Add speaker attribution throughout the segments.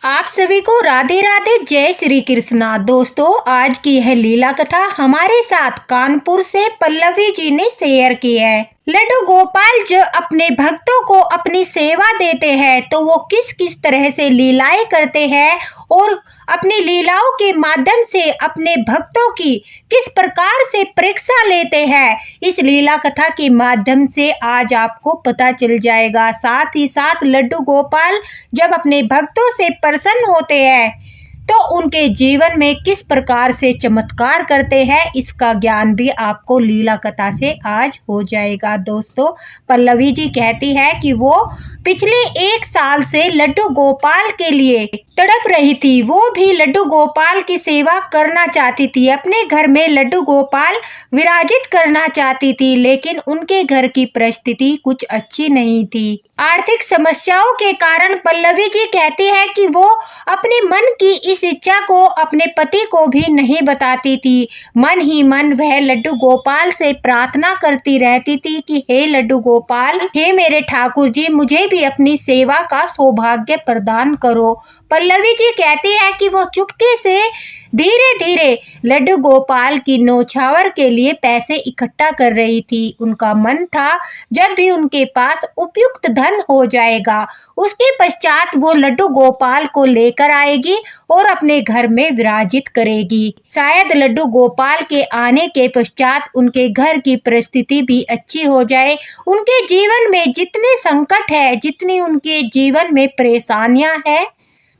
Speaker 1: आप सभी को राधे राधे, जय श्री कृष्णा। दोस्तों, आज की यह लीला कथा हमारे साथ कानपुर से पल्लवी जी ने शेयर की है। लड्डू गोपाल जब अपने भक्तों को अपनी सेवा देते हैं तो वो किस किस तरह से लीलाएं करते हैं और अपनी लीलाओं के माध्यम से अपने भक्तों की किस प्रकार से परीक्षा लेते हैं, इस लीला कथा के माध्यम से आज आपको पता चल जाएगा। साथ ही साथ लड्डू गोपाल जब अपने भक्तों से प्रसन्न होते हैं तो उनके जीवन में किस प्रकार से चमत्कार करते हैं, इसका ज्ञान भी आपको लीला कथा से आज हो जाएगा। दोस्तों, पल्लवी जी कहती है कि वो पिछले 1 साल से लड्डू गोपाल के लिए तड़प रही थी। वो भी लड्डू गोपाल की सेवा करना चाहती थी, अपने घर में लड्डू गोपाल विराजित करना चाहती थी, लेकिन उनके घर की परिस्थिति कुछ अच्छी नहीं थी। आर्थिक समस्याओं के कारण पल्लवी जी कहती है कि वो अपने मन की इस इच्छा को अपने पति को भी नहीं बताती थी। मन ही मन वह लड्डू गोपाल से प्रार्थना करती रहती थी कि हे लड्डू गोपाल, हे मेरे ठाकुर जी, मुझे भी अपनी सेवा का सौभाग्य प्रदान करो। पल्लवी जी कहती है कि वो चुपके से धीरे धीरे लड्डू गोपाल की नौछावर के लिए पैसे इकट्ठा कर रही थी। उनका मन था जब भी उनके पास उपयुक्त धन हो जाएगा उसके पश्चात वो लड्डू गोपाल को लेकर आएगी और अपने घर में विराजित करेगी। शायद लड्डू गोपाल के आने के पश्चात उनके घर की परिस्थिति भी अच्छी हो जाए। उनके जीवन में जितने संकट है, जितनी उनके जीवन में परेशानियां हैं,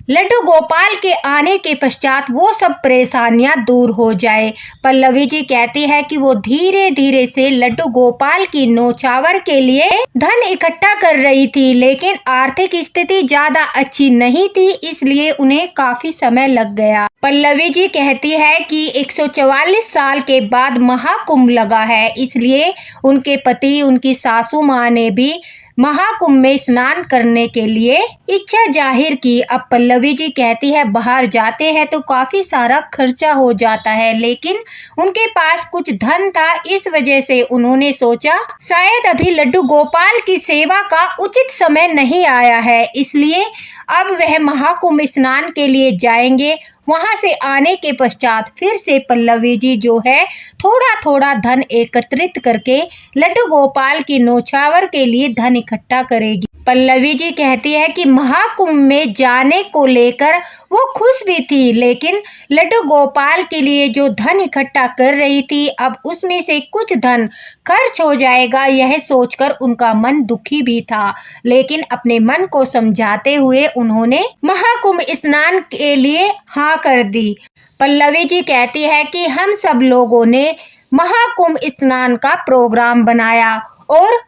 Speaker 1: लड्डू गोपाल के आने के पश्चात वो सब परेशानियां दूर हो जाए। पल्लवी जी कहती है कि वो धीरे धीरे से लड्डू गोपाल की नौछावर के लिए धन इकट्ठा कर रही थी, लेकिन आर्थिक स्थिति ज्यादा अच्छी नहीं थी, इसलिए उन्हें काफी समय लग गया। पल्लवी जी कहती है कि 144 साल के बाद महाकुंभ लगा है, इसलिए उनके पति, उनकी सासू माँ ने भी महाकुंभ में स्नान करने के लिए इच्छा जाहिर की। अब पल्लवी जी कहती है बाहर जाते हैं तो काफी सारा खर्चा हो जाता है, लेकिन उनके पास कुछ धन था, इस वजह से उन्होंने सोचा शायद अभी लड्डू गोपाल की सेवा का उचित समय नहीं आया है, इसलिए अब वह महाकुंभ स्नान के लिए जाएंगे। वहां से आने के पश्चात फिर से पल्लवी जी जो है थोड़ा थोड़ा धन एकत्रित करके लड्डू गोपाल की नौछावर के लिए धन इकट्ठा करेगी। पल्लवी जी कहती है कि महाकुंभ में जाने को लेकर वो खुश भी थी, लेकिन लड्डू गोपाल के लिए जो धन इकट्ठा कर रही थी, अब उसमें से कुछ धन खर्च हो जाएगा, यह सोचकर उनका मन दुखी भी था। लेकिन अपने मन को समझाते हुए उन्होंने महाकुंभ स्नान के लिए हाँ कर दी। पल्लवी जी कहती है कि हम सब लोगों ने महाकुंभ स्नान का प्रोग्राम बनाया और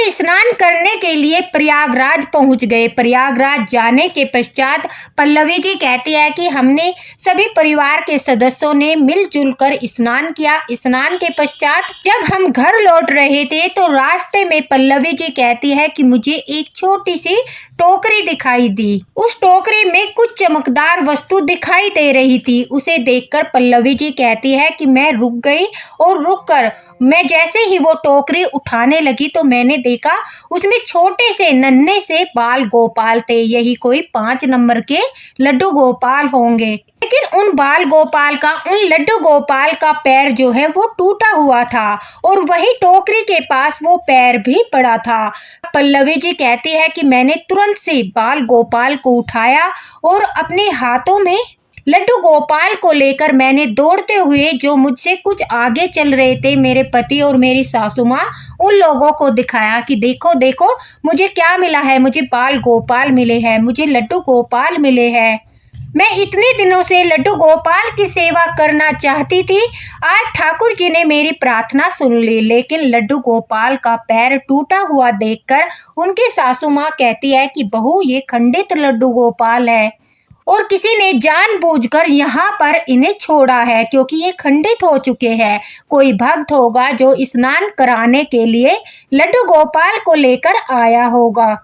Speaker 1: स्नान करने के लिए प्रयागराज पहुंच गए। प्रयागराज जाने के पश्चात पल्लवी जी कहती है कि हमने सभी परिवार के सदस्यों ने मिलजुल कर स्नान किया। स्नान के पश्चात जब हम घर लौट रहे थे तो रास्ते में पल्लवी जी कहती है कि मुझे एक छोटी सी टोकरी दिखाई दी। उस टोकरी में कुछ चमकदार वस्तु दिखाई दे रही थी। उसे देखकर पल्लवी जी कहती है कि मैं रुक गई और रुककर मैं जैसे ही वो टोकरी उठाने लगी तो मैंने देखा उसमें छोटे से नन्हे से बाल गोपाल थे। यही कोई 5 नंबर के लड्डू गोपाल होंगे, लेकिन उन लड्डू गोपाल का पैर जो है वो टूटा हुआ था और वही टोकरी के पास वो पैर भी पड़ा था। पल्लवी जी कहती है कि मैंने तुरंत से बाल गोपाल को उठाया और अपने हाथों में लड्डू गोपाल को लेकर मैंने दौड़ते हुए जो मुझसे कुछ आगे चल रहे थे मेरे पति और मेरी सासू माँ, उन लोगों को दिखाया कि देखो देखो मुझे क्या मिला है, मुझे बाल गोपाल मिले हैं, मुझे लड्डू गोपाल मिले हैं। मैं इतने दिनों से लड्डू गोपाल की सेवा करना चाहती थी, आज ठाकुर जी ने मेरी प्रार्थना सुन ली। लेकिन लड्डू गोपाल का पैर टूटा हुआ देखकर उनकी सासू माँ कहती है कि बहू, ये खंडित लड्डू गोपाल है और किसी ने जानबूझकर यहाँ पर इन्हें छोड़ा है, क्योंकि ये खंडित हो चुके हैं। कोई भक्त होगा जो स्नान कराने के लिए लड्डू गोपाल को लेकर आया होगा।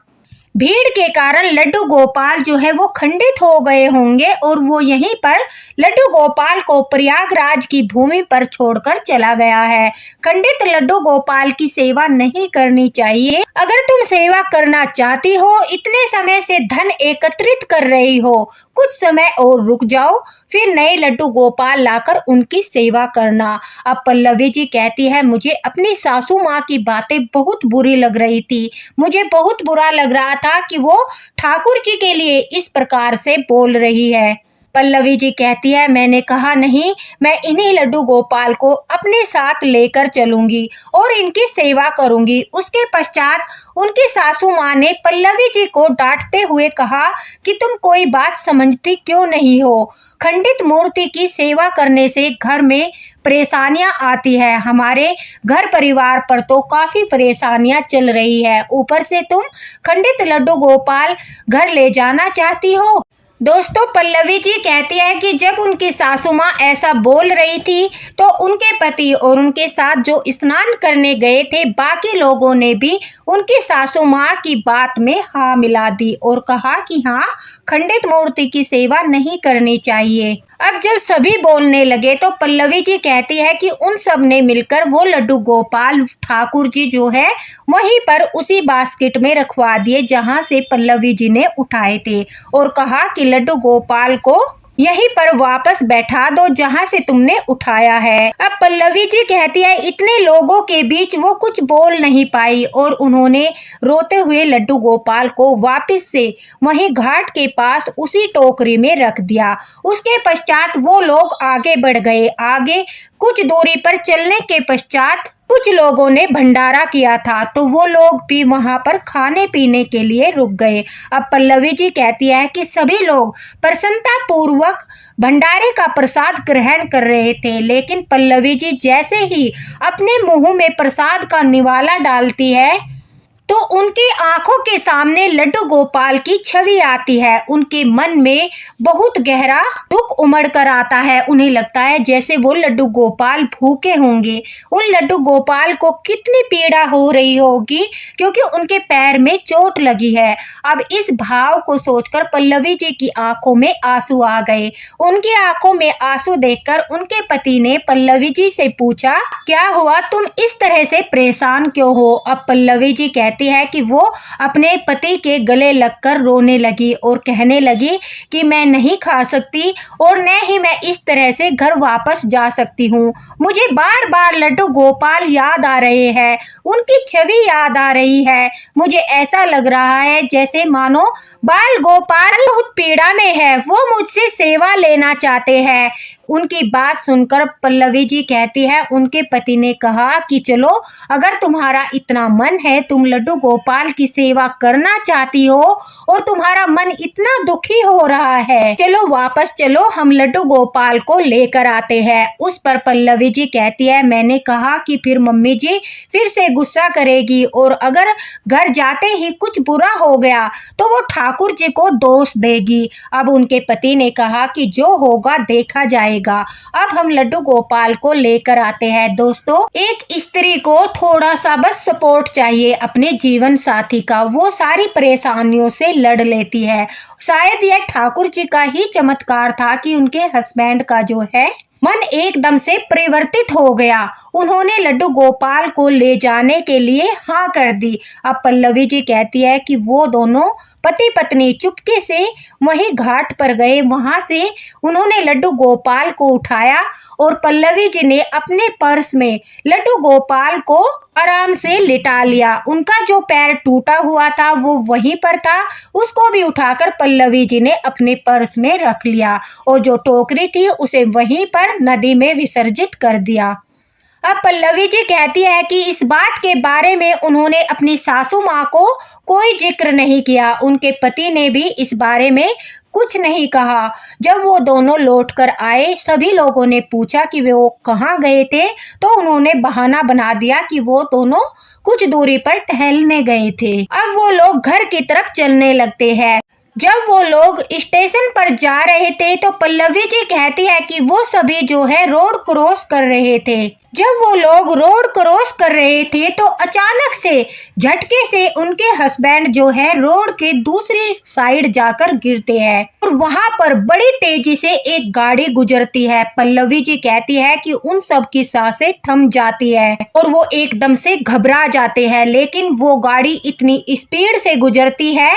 Speaker 1: भीड़ के कारण लड्डू गोपाल जो है वो खंडित हो गए होंगे और वो यहीं पर लड्डू गोपाल को प्रयागराज की भूमि पर छोड़कर चला गया है। खंडित लड्डू गोपाल की सेवा नहीं करनी चाहिए। अगर तुम सेवा करना चाहती हो, इतने समय से धन एकत्रित कर रही हो, कुछ समय और रुक जाओ, फिर नए लड्डू गोपाल लाकर उनकी सेवा करना। अब पल्लवी जी कहती है, मुझे अपनी सासू माँ की बातें बहुत बुरी लग रही थी। मुझे बहुत बुरा लग रहा था कि वो ठाकुर जी के लिए इस प्रकार से बोल रही है। पल्लवी जी कहती है, मैंने कहा नहीं, मैं इन्हीं लड्डू गोपाल को अपने साथ लेकर चलूंगी और इनकी सेवा करूंगी। उसके पश्चात उनकी सासू माँ ने पल्लवी जी को डांटते हुए कहा कि तुम कोई बात समझती क्यों नहीं हो। खंडित मूर्ति की सेवा करने से घर में परेशानियां आती है। हमारे घर परिवार पर तो काफी परेशानियां चल रही है, ऊपर से तुम खंडित लड्डू गोपाल घर ले जाना चाहती हो। दोस्तों, पल्लवी जी कहती है कि जब उनकी सासू माँ ऐसा बोल रही थी तो उनके पति और उनके साथ जो स्नान करने गए थे बाकी लोगों ने भी उनकी सासू माँ की बात में हाँ मिला दी और कहा कि हाँ, खंडित मूर्ति की सेवा नहीं करनी चाहिए। अब जब सभी बोलने लगे तो पल्लवी जी कहती है कि उन सब ने मिलकर वो लड्डू गोपाल ठाकुर जी जो है वहीं पर उसी बास्केट में रखवा दिए जहां से पल्लवी जी ने उठाए थे और कहा कि लड्डू गोपाल को यहीं पर वापस बैठा दो जहां से तुमने उठाया है। अब पल्लवी जी कहती है, इतने लोगों के बीच वो कुछ बोल नहीं पाई और उन्होंने रोते हुए लड्डू गोपाल को वापस से वहीं घाट के पास उसी टोकरी में रख दिया। उसके पश्चात वो लोग आगे बढ़ गए। आगे कुछ दूरी पर चलने के पश्चात कुछ लोगों ने भंडारा किया था तो वो लोग भी वहां पर खाने पीने के लिए रुक गए। अब पल्लवी जी कहती है कि सभी लोग प्रसन्नता पूर्वक भंडारे का प्रसाद ग्रहण कर रहे थे, लेकिन पल्लवी जी जैसे ही अपने मुंह में प्रसाद का निवाला डालती है तो उनकी आंखों के सामने लड्डू गोपाल की छवि आती है। उनके मन में बहुत गहरा दुख उमड़ कर आता है। उन्हें लगता है जैसे वो लड्डू गोपाल भूखे होंगे। उन लड्डू गोपाल को कितनी पीड़ा हो रही होगी क्योंकि उनके पैर में चोट लगी है। अब इस भाव को सोचकर पल्लवी जी की आंखों में आंसू आ गए। उनकी आंखों में आंसू देखकर उनके पति ने पल्लवी जी से पूछा, क्या हुआ, तुम इस तरह से परेशान क्यों हो? अब पल्लवी जी कहती है कि वो अपने पति के गले लगकर रोने लगी और कहने लगी कि मैं नहीं खा सकती और न ही मैं इस तरह से घर वापस जा सकती हूँ। मुझे बार बार लड्डू गोपाल याद आ रहे हैं, उनकी छवि याद आ रही है। मुझे ऐसा लग रहा है जैसे मानो बाल गोपाल बहुत पीड़ा में है, वो मुझसे सेवा लेना चाहते हैं। उनकी बात सुनकर पल्लवी जी कहती है, उनके पति ने कहा कि चलो, अगर तुम्हारा इतना मन है, तुम लड्डू गोपाल की सेवा करना चाहती हो और तुम्हारा मन इतना दुखी हो रहा है, चलो वापस चलो, हम लड्डू गोपाल को लेकर आते हैं। उस पर पल्लवी जी कहती है, मैंने कहा कि फिर मम्मी जी फिर से गुस्सा करेगी और अगर घर जाते ही कुछ बुरा हो गया तो वो ठाकुर जी को दोष देगी। अब उनके पति ने कहा कि जो होगा देखा जाएगा। अब हम लड्डू गोपाल को लेकर आते हैं। दोस्तों, एक स्त्री को थोड़ा सा बस सपोर्ट चाहिए अपने जीवन साथी का, वो सारी परेशानियों से लड़ लेती है। शायद यह ठाकुर जी का ही चमत्कार था कि उनके हस्बैंड का जो है मन एकदम से परिवर्तित हो गया। उन्होंने लड्डू गोपाल को ले जाने के लिए हाँ कर दी। अब पल्लवी जी कहती है कि वो दोनों पति पत्नी चुपके से वहीं घाट पर गए। वहां से उन्होंने लड्डू गोपाल को उठाया और पल्लवी जी ने अपने पर्स में लड्डू गोपाल को आराम से लिटा लिया। उनका जो पैर टूटा हुआ था वो वहीं पर था, उसको भी उठाकर पल्लवी जी ने अपने पर्स में रख लिया और जो टोकरी थी उसे वहीं पर नदी में विसर्जित कर दिया। अब पल्लवी जी कहती है कि इस बात के बारे में उन्होंने अपनी सासू माँ को कोई जिक्र नहीं किया। उनके पति ने भी इस बारे में कुछ नहीं कहा। जब वो दोनों लौटकर आए, सभी लोगों ने पूछा कि वे वो कहाँ गए थे, तो उन्होंने बहाना बना दिया कि वो दोनों कुछ दूरी पर टहलने गए थे। अब वो लोग घर की तरफ चलने लगते हैं। जब वो लोग स्टेशन पर जा रहे थे तो पल्लवी जी कहती है कि वो सभी जो है रोड क्रॉस कर रहे थे। जब वो लोग रोड क्रॉस कर रहे थे तो अचानक से झटके से उनके हस्बैंड जो है रोड के दूसरी साइड जाकर गिरते हैं और वहां पर बड़ी तेजी से एक गाड़ी गुजरती है। पल्लवी जी कहती है कि उन सब की सांसें थम जाती है और वो एकदम से घबरा जाते हैं, लेकिन वो गाड़ी इतनी स्पीड से गुजरती है,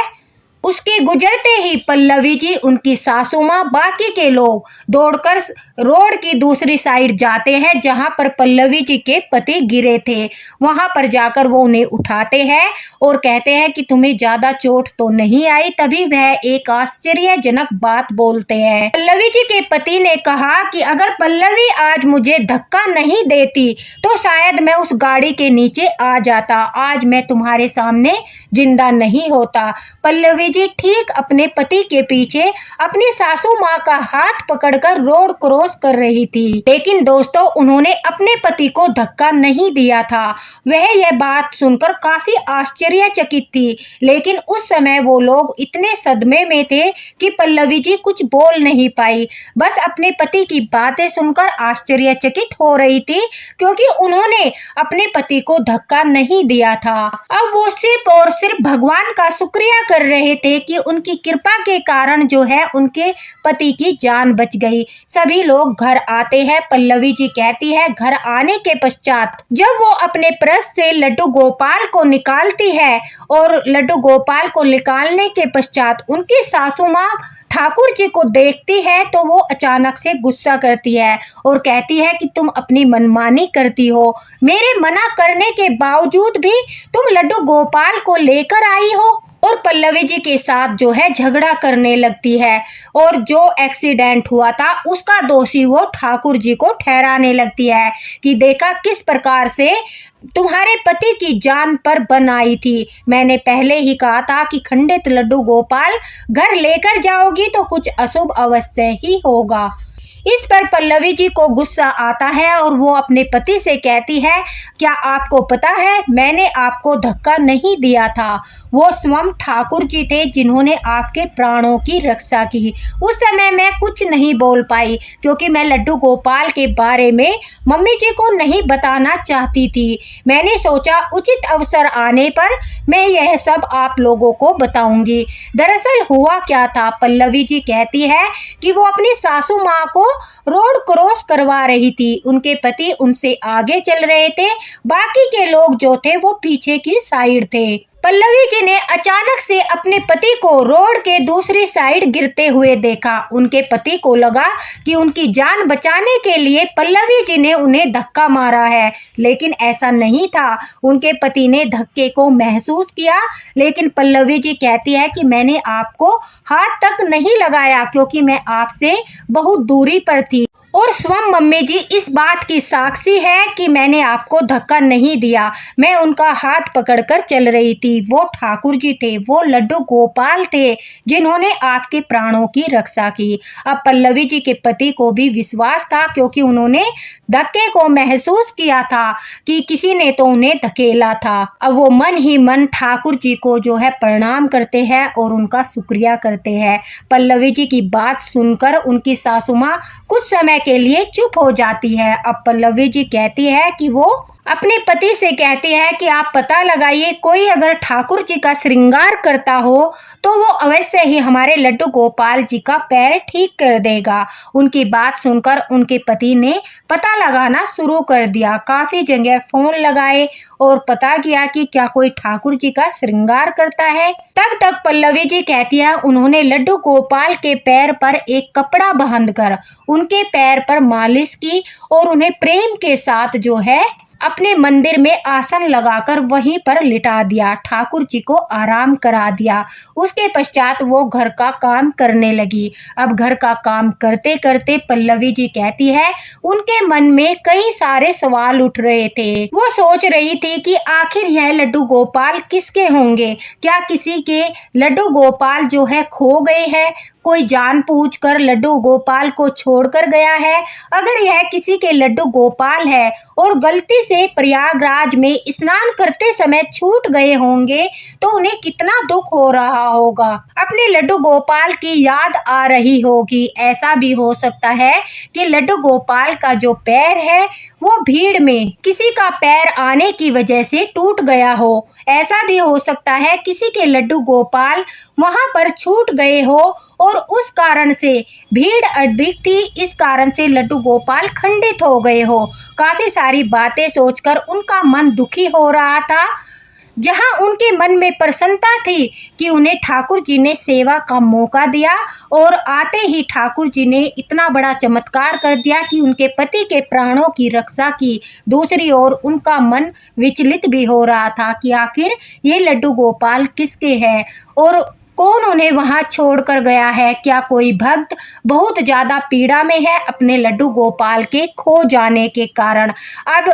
Speaker 1: उसके गुजरते ही पल्लवी जी, उनकी सासू माँ, बाकी के लोग दौड़कर रोड की दूसरी साइड जाते हैं जहां पर पल्लवी जी के पति गिरे थे। वहां पर जाकर वो उन्हें उठाते हैं और कहते हैं कि तुम्हें ज्यादा चोट तो नहीं आई। तभी वह एक आश्चर्यजनक बात बोलते हैं। पल्लवी जी के पति ने कहा कि अगर पल्लवी आज मुझे धक्का नहीं देती तो शायद मैं उस गाड़ी के नीचे आ जाता, आज मैं तुम्हारे सामने जिंदा नहीं होता। पल्लवी जी ठीक अपने पति के पीछे अपनी सासू माँ का हाथ पकड़कर रोड क्रॉस कर रही थी, लेकिन दोस्तों उन्होंने अपने पति को धक्का नहीं दिया था। वह यह बात सुनकर काफी आश्चर्यचकित थी, लेकिन उस समय वो लोग इतने सदमे में थे कि पल्लवी जी कुछ बोल नहीं पाई, बस अपने पति की बातें सुनकर आश्चर्यचकित हो रही थी क्योंकि उन्होंने अपने पति को धक्का नहीं दिया था। अब वो सिर्फ और सिर्फ भगवान का शुक्रिया कर रहे थे कि उनकी कृपा के कारण जो है उनके पति की जान बच गई। सभी लोग घर आते हैं। पल्लवी जी कहती है घर आने के पश्चात जब वो अपने पर्स से लड्डू गोपाल को निकालती है और लड्डू गोपाल को निकालने के पश्चात उनकी सासू माँ ठाकुर जी को देखती है तो वो अचानक से गुस्सा करती है और कहती है कि तुम अपनी मनमानी करती हो, मेरे मना करने के बावजूद भी तुम लड्डू गोपाल को लेकर आई हो। और पल्लवी जी के साथ जो है झगड़ा करने लगती है और जो एक्सीडेंट हुआ था उसका दोषी वो ठाकुर जी को ठहराने लगती है कि देखा किस प्रकार से तुम्हारे पति की जान पर बन आई थी। मैंने पहले ही कहा था कि खंडित लड्डू गोपाल घर लेकर जाओगी तो कुछ अशुभ अवश्य ही होगा। इस पर पल्लवी जी को गुस्सा आता है और वो अपने पति से कहती है क्या आपको पता है मैंने आपको धक्का नहीं दिया था, वो स्वयं ठाकुर जी थे जिन्होंने आपके प्राणों की रक्षा की। उस समय मैं कुछ नहीं बोल पाई क्योंकि मैं लड्डू गोपाल के बारे में मम्मी जी को नहीं बताना चाहती थी। मैंने सोचा उचित अवसर आने पर मैं यह सब आप लोगों को बताऊंगी। दरअसल हुआ क्या था, पल्लवी जी कहती है कि वो अपनी सासू माँ को रोड क्रॉस करवा रही थी। उनके पति उनसे आगे चल रहे थे, बाकी के लोग जो थे वो पीछे की साइड थे। पल्लवी जी ने अचानक से अपने पति को रोड के दूसरी साइड गिरते हुए देखा। उनके पति को लगा कि उनकी जान बचाने के लिए पल्लवी जी ने उन्हें धक्का मारा है, लेकिन ऐसा नहीं था। उनके पति ने धक्के को महसूस किया, लेकिन पल्लवी जी कहती है कि मैंने आपको हाथ तक नहीं लगाया क्योंकि मैं आपसे बहुत दूरी पर थी और स्वयं मम्मी जी इस बात की साक्षी है कि मैंने आपको धक्का नहीं दिया। मैं उनका हाथ पकड़कर चल रही थी। वो ठाकुर जी थे, वो लड्डू गोपाल थे जिन्होंने आपके प्राणों की रक्षा की। अब पल्लवी जी के पति को भी विश्वास था क्योंकि उन्होंने धक्के को महसूस किया था कि किसी ने तो उन्हें धकेला था। अब वो मन ही मन ठाकुर जी को जो है प्रणाम करते हैं और उनका शुक्रिया करते हैं। पल्लवी जी की बात सुनकर उनकी सासू माँ कुछ समय के लिए चुप हो जाती है। अब पल्लवी जी कहती है कि वो अपने पति से कहती है कि आप पता लगाइए, कोई अगर ठाकुर जी का श्रृंगार करता हो तो वो अवश्य ही हमारे लड्डू गोपाल जी का पैर ठीक कर देगा। उनकी बात सुनकर उनके पति ने पता लगाना शुरू कर दिया। काफी जगह फोन लगाए और पता किया कि क्या कोई ठाकुर जी का श्रृंगार करता है। तब तक पल्लवी जी कहती है उन्होंने लड्डू गोपाल के पैर पर एक कपड़ा बांधकर उनके पैर पर मालिश की और उन्हें प्रेम के साथ जो है अपने मंदिर में आसन लगाकर वहीं पर लिटा दिया, ठाकुर जी को आराम करा दिया। उसके पश्चात वो घर का काम करने लगी। अब घर का काम करते करते पल्लवी जी कहती है उनके मन में कई सारे सवाल उठ रहे थे। वो सोच रही थी कि आखिर यह लड्डू गोपाल किसके होंगे, क्या किसी के लड्डू गोपाल जो है खो गए हैं, कोई जानबूझकर लड्डू गोपाल को छोड़कर गया है। अगर यह किसी के लड्डू गोपाल है और गलती से प्रयागराज में स्नान करते समय छूट गए होंगे तो उन्हें कितना दुख हो रहा होगा। अपने लड्डू गोपाल की याद आ रही होगी। ऐसा भी हो सकता है कि लड्डू गोपाल का जो पैर है वो भीड़ में किसी का पैर आने की वजह से टूट गया हो। ऐसा भी हो सकता है किसी के लड्डू गोपाल वहां पर छूट गए हो और उस कारण से भीड़ अधिक थी, इस कारण से लड्डू गोपाल खंडित हो गए हो। काफी सारी बातें सोचकर उनका मन दुखी हो रहा था। जहां उनके मन में प्रसन्नता थी कि उन्हें ठाकुर जी ने सेवा का मौका दिया और आते ही ठाकुर जी ने इतना बड़ा चमत्कार कर दिया कि उनके पति के प्राणों की रक्षा की। दूसरी ओर उनका मन विचलित भी हो रहा था कि आखिर ये लड्डू गोपाल किसके हैं और कौन उन्हें वहां छोड़कर गया है। क्या कोई भक्त बहुत ज्यादा पीड़ा में है अपने लड्डू गोपाल के खो जाने के कारण। अब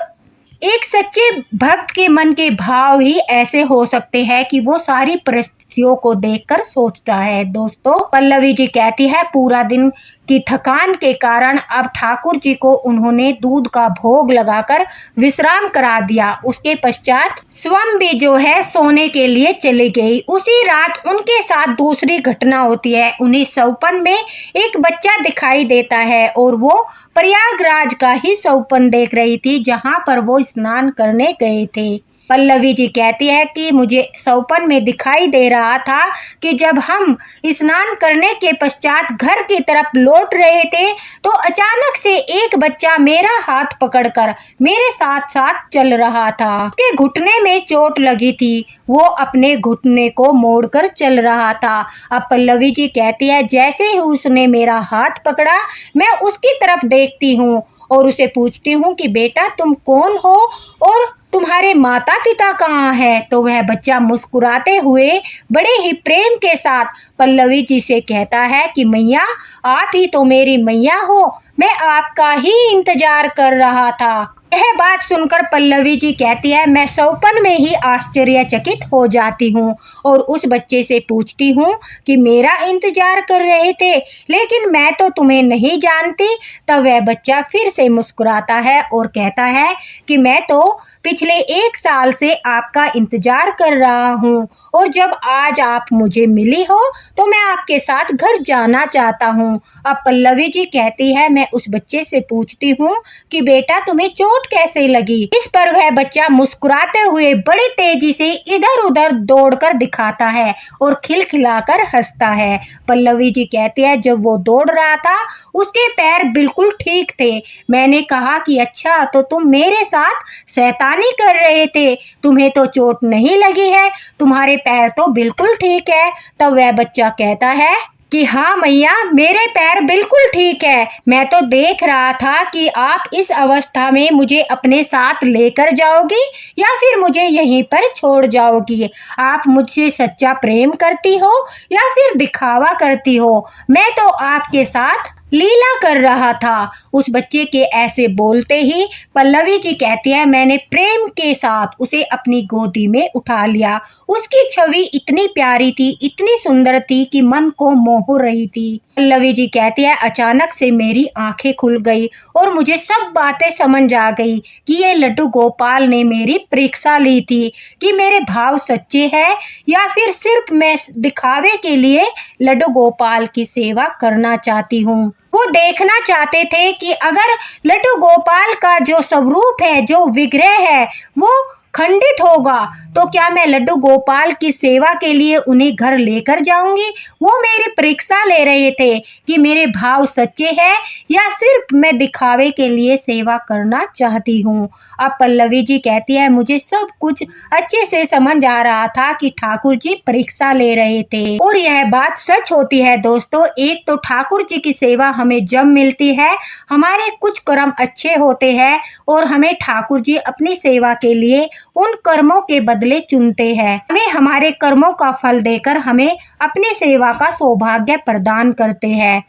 Speaker 1: एक सच्चे भक्त के मन के भाव ही ऐसे हो सकते हैं कि वो सारी परिस्थितियों को देखकर सोचता है। दोस्तों, पल्लवी जी कहती है पूरा दिन की थकान के कारण अब ठाकुर जी को उन्होंने दूध का भोग लगाकर विश्राम करा दिया। उसके पश्चात स्वयं भी जो है सोने के लिए चली गई। उसी रात उनके साथ दूसरी घटना होती है। उन्हें स्वप्न में एक बच्चा दिखाई देता है और वो प्रयागराज का ही स्वप्न देख रही थी जहां पर वो स्नान करने गए थे। पल्लवी जी कहती है कि मुझे स्वप्न में दिखाई दे रहा था कि जब हम स्नान करने के पश्चात घर की तरफ लौट रहे थे तो अचानक से एक बच्चा मेरा हाथ पकड़कर मेरे साथ साथ चल रहा था। उसके घुटने में चोट लगी थी, वो अपने घुटने को मोड़कर चल रहा था। अब पल्लवी जी कहती है जैसे ही उसने मेरा हाथ पकड़ा मैं उसकी तरफ देखती हूँ और उसे पूछती हूँ कि बेटा तुम कौन हो और तुम्हारे माता पिता कहाँ हैं। तो वह बच्चा मुस्कुराते हुए बड़े ही प्रेम के साथ पल्लवी जी से कहता है कि मैया आप ही तो मेरी मैया हो, मैं आपका ही इंतजार कर रहा था। यह बात सुनकर पल्लवी जी कहती है मैं स्वप्न में ही आश्चर्यचकित हो जाती हूँ और उस बच्चे से पूछती हूँ कि मेरा इंतजार कर रहे थे लेकिन मैं तो तुम्हें नहीं जानती। तब वह बच्चा फिर से मुस्कुराता है और कहता है कि मैं तो पिछले 1 साल से आपका इंतजार कर रहा हूँ और जब आज आप मुझे मिली हो तो मैं आपके साथ घर जाना चाहता हूँ। अब पल्लवी जी कहती है मैं उस बच्चे से पूछती हूँ कि बेटा तुम्हें चोट कैसे लगी। इस पर वह बच्चा मुस्कुराते हुए बड़ी तेजी से इधर उधर दौड़कर दिखाता है और खिलखिलाकर हंसता है। पल्लवी जी कहती है जब वो दौड़ रहा था उसके पैर बिल्कुल ठीक थे। मैंने कहा कि अच्छा तो तुम मेरे साथ शैतानी कर रहे थे, तुम्हें तो चोट नहीं लगी है, तुम्हारे पैर तो बिल्कुल ठीक है। तब वह बच्चा कहता है कि हाँ मैया मेरे पैर बिल्कुल ठीक है, मैं तो देख रहा था कि आप इस अवस्था में मुझे अपने साथ लेकर जाओगी या फिर मुझे यहीं पर छोड़ जाओगी। आप मुझसे सच्चा प्रेम करती हो या फिर दिखावा करती हो, मैं तो आपके साथ लीला कर रहा था। उस बच्चे के ऐसे बोलते ही पल्लवी जी कहती है मैंने प्रेम के साथ उसे अपनी गोदी में उठा लिया। उसकी छवि इतनी प्यारी थी, इतनी सुंदर थी कि मन को मोह रही थी। पल्लवी जी कहती है अचानक से मेरी आंखें खुल गई और मुझे सब बातें समझ आ गई कि ये लड्डू गोपाल ने मेरी परीक्षा ली थी कि मेरे भाव सच्चे हैं या फिर सिर्फ मैं दिखावे के लिए लड्डू गोपाल की सेवा करना चाहती हूँ। वो देखना चाहते थे कि अगर लड्डू गोपाल का जो स्वरूप है, जो विग्रह है, वो खंडित होगा तो क्या मैं लड्डू गोपाल की सेवा के लिए उन्हें घर लेकर जाऊंगी। वो मेरी परीक्षा ले रहे थे कि मेरे भाव सच्चे हैं या सिर्फ मैं दिखावे के लिए सेवा करना चाहती हूँ। अब पल्लवी जी कहती है मुझे सब कुछ अच्छे से समझ आ रहा था कि ठाकुर जी परीक्षा ले रहे थे और यह बात सच होती है। दोस्तों, एक तो ठाकुर जी की सेवा हमें जब मिलती है, हमारे कुछ कर्म अच्छे होते हैं और हमें ठाकुर जी अपनी सेवा के लिए उन कर्मों के बदले चुनते हैं। हमें हमारे कर्मों का फल देकर हमें अपनी सेवा का सौभाग्य प्रदान करते हैं।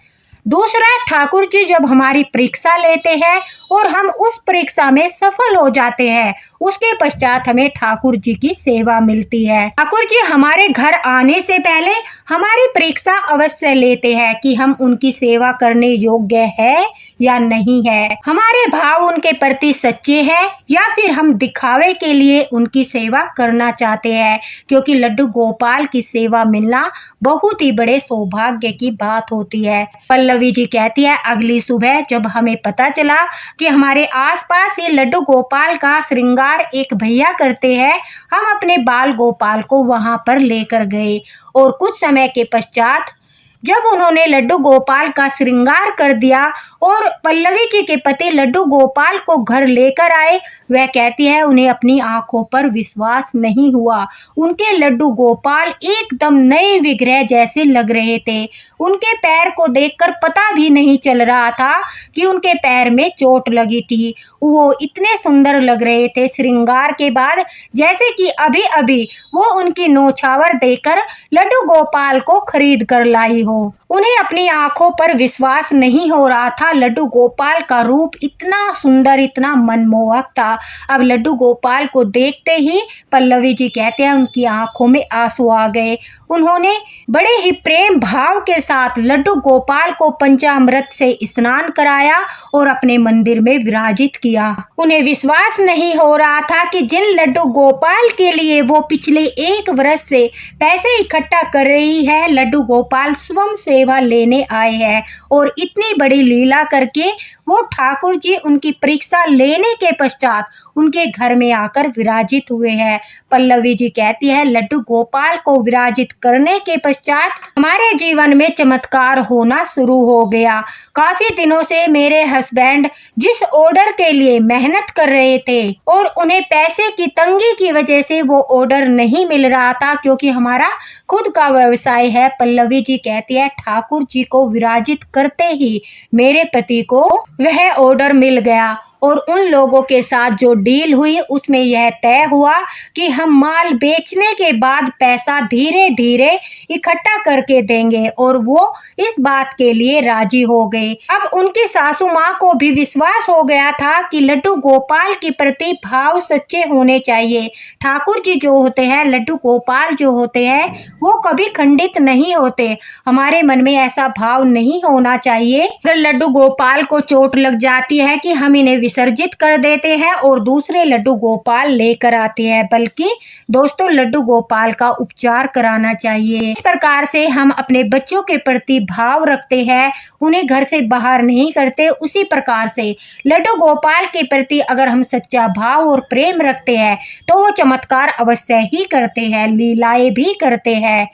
Speaker 1: दूसरा, ठाकुर जी जब हमारी परीक्षा लेते हैं और हम उस परीक्षा में सफल हो जाते हैं, उसके पश्चात हमें ठाकुर जी की सेवा मिलती है। ठाकुर जी हमारे घर आने से पहले हमारी परीक्षा अवश्य लेते हैं कि हम उनकी सेवा करने योग्य है या नहीं है, हमारे भाव उनके प्रति सच्चे हैं या फिर हम दिखावे के लिए उनकी सेवा करना चाहते हैं। क्योंकि लड्डू गोपाल की सेवा मिलना बहुत ही बड़े सौभाग्य की बात होती है। पल्लवी जी कहती है, अगली सुबह जब हमें पता चला कि हमारे आसपास ये लड्डू गोपाल का श्रृंगार एक भैया करते हैं, हम अपने बाल गोपाल को वहां पर लेकर गए और कुछ समय के पश्चात जब उन्होंने लड्डू गोपाल का श्रृंगार कर दिया और पल्लवी जी के पति लड्डू गोपाल को घर लेकर आए, वह कहती है उन्हें अपनी आंखों पर विश्वास नहीं हुआ। उनके लड्डू गोपाल एकदम नए विग्रह जैसे लग रहे थे। उनके पैर को देखकर पता भी नहीं चल रहा था कि उनके पैर में चोट लगी थी। वो इतने सुंदर लग रहे थे श्रृंगार के बाद, जैसे कि अभी अभी वो उनकी नौछावर देकर लड्डू गोपाल को खरीद कर लाई हो। उन्हें अपनी आंखों पर विश्वास नहीं हो रहा था। लड्डू गोपाल का रूप इतना सुंदर, इतना मनमोहक था। अब लड्डू गोपाल को देखते ही पल्लवी जी कहते हैं उनकी आंखों में आंसू आ गए। उन्होंने बड़े ही प्रेम भाव के साथ लड्डू गोपाल को पंचामृत से स्नान कराया और अपने मंदिर में विराजित किया। उन्हें विश्वास नहीं हो रहा था कि जिन लड्डू गोपाल के लिए वो पिछले 1 वर्ष से पैसे इकट्ठा कर रही है, लड्डू गोपाल स्वयं सेवा लेने आए हैं और इतनी बड़ी लीला करके वो ठाकुर जी उनकी परीक्षा लेने के पश्चात उनके घर में आकर विराजित हुए हैं। पल्लवी जी कहती है, लड्डू गोपाल को विराजित करने के पश्चात हमारे जीवन में चमत्कार होना शुरू हो गया। काफी दिनों से मेरे हस्बैंड जिस ऑर्डर के लिए मेहनत कर रहे थे और उन्हें पैसे की तंगी की वजह से वो ऑर्डर नहीं मिल रहा था, क्योंकि हमारा खुद का व्यवसाय है। पल्लवी जी कहती है, ठाकुर जी को विराजित करते ही मेरे पति को वह ऑर्डर मिल गया और उन लोगों के साथ जो डील हुई उसमें यह तय हुआ कि हम माल बेचने के बाद पैसा धीरे धीरे इकट्ठा करके देंगे और वो इस बात के लिए राजी हो गए। अब उनकी सासू माँ को भी विश्वास हो गया था कि लड्डू गोपाल के प्रति भाव सच्चे होने चाहिए। ठाकुर जी जो होते हैं, लड्डू गोपाल जो होते हैं, वो कभी खंडित नहीं होते। हमारे मन में ऐसा भाव नहीं होना चाहिए अगर लड्डू गोपाल को चोट लग जाती है कि हम इन्हें विसर्जित कर देते हैं और दूसरे लड्डू गोपाल लेकर आते हैं, बल्कि दोस्तों लड्डू गोपाल का उपचार कराना चाहिए। इस प्रकार से हम अपने बच्चों के प्रति भाव रखते हैं, उन्हें घर से बाहर नहीं करते। उसी प्रकार से लड्डू गोपाल के प्रति अगर हम सच्चा भाव और प्रेम रखते हैं तो वो चमत्कार अवश्य ही करते हैं, लीलाएं भी करते हैं।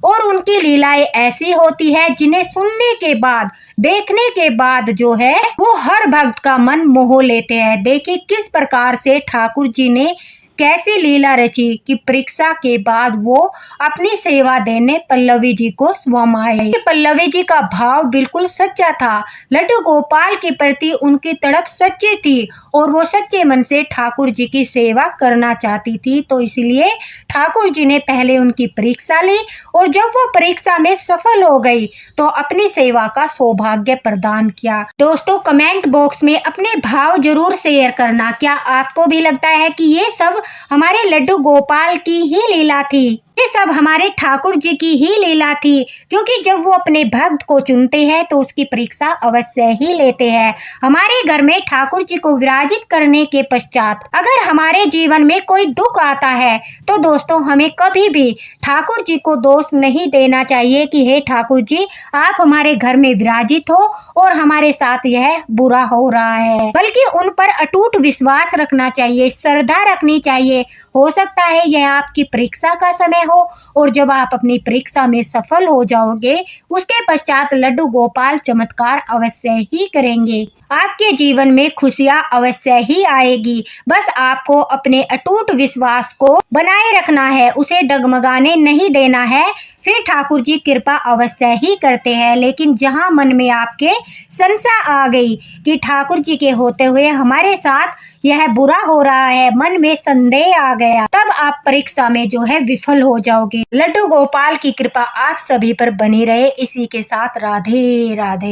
Speaker 1: और उनकी लीलाएं ऐसी होती है जिन्हें सुनने के बाद, देखने के बाद जो है वो हर भक्त का मन मोह लेते हैं। देखिए किस प्रकार से ठाकुर जी ने कैसी लीला रची कि परीक्षा के बाद वो अपनी सेवा देने पल्लवी जी को स्वयं आए। पल्लवी जी का भाव बिल्कुल सच्चा था, लड्डू गोपाल के प्रति उनकी तड़प सच्ची थी और वो सच्चे मन से ठाकुर जी की सेवा करना चाहती थी। तो इसलिए ठाकुर जी ने पहले उनकी परीक्षा ली और जब वो परीक्षा में सफल हो गई तो अपनी सेवा का सौभाग्य प्रदान किया। दोस्तों कमेंट बॉक्स में अपने भाव जरूर शेयर करना। क्या आपको भी लगता है कि ये सब हमारे लड्डू गोपाल की ही लीला थी? ये सब हमारे ठाकुर जी की ही लीला थी, क्योंकि जब वो अपने भक्त को चुनते हैं तो उसकी परीक्षा अवश्य ही लेते हैं। हमारे घर में ठाकुर जी को विराजित करने के पश्चात अगर हमारे जीवन में कोई दुख आता है तो दोस्तों हमें कभी भी ठाकुर जी को दोष नहीं देना चाहिए कि हे ठाकुर जी आप हमारे घर में विराजित हो और हमारे साथ यह बुरा हो रहा है, बल्कि उन पर अटूट विश्वास रखना चाहिए, श्रद्धा रखनी चाहिए। हो सकता है यह आपकी परीक्षा का समय हो और जब आप अपनी परीक्षा में सफल हो जाओगे उसके पश्चात लड्डू गोपाल चमत्कार अवश्य ही करेंगे। आपके जीवन में खुशियां अवश्य ही आएगी। बस आपको अपने अटूट विश्वास को बनाए रखना है, उसे डगमगाने नहीं देना है, फिर ठाकुर जी कृपा अवश्य ही करते हैं। लेकिन जहां मन में आपके संशय आ गई कि ठाकुर जी के होते हुए हमारे साथ यह बुरा हो रहा है, मन में संदेह आ गया, तब आप परीक्षा में जो है विफल हो जाओगे। लड्डू गोपाल की कृपा आप सभी पर बनी रहे। इसी के साथ राधे राधे।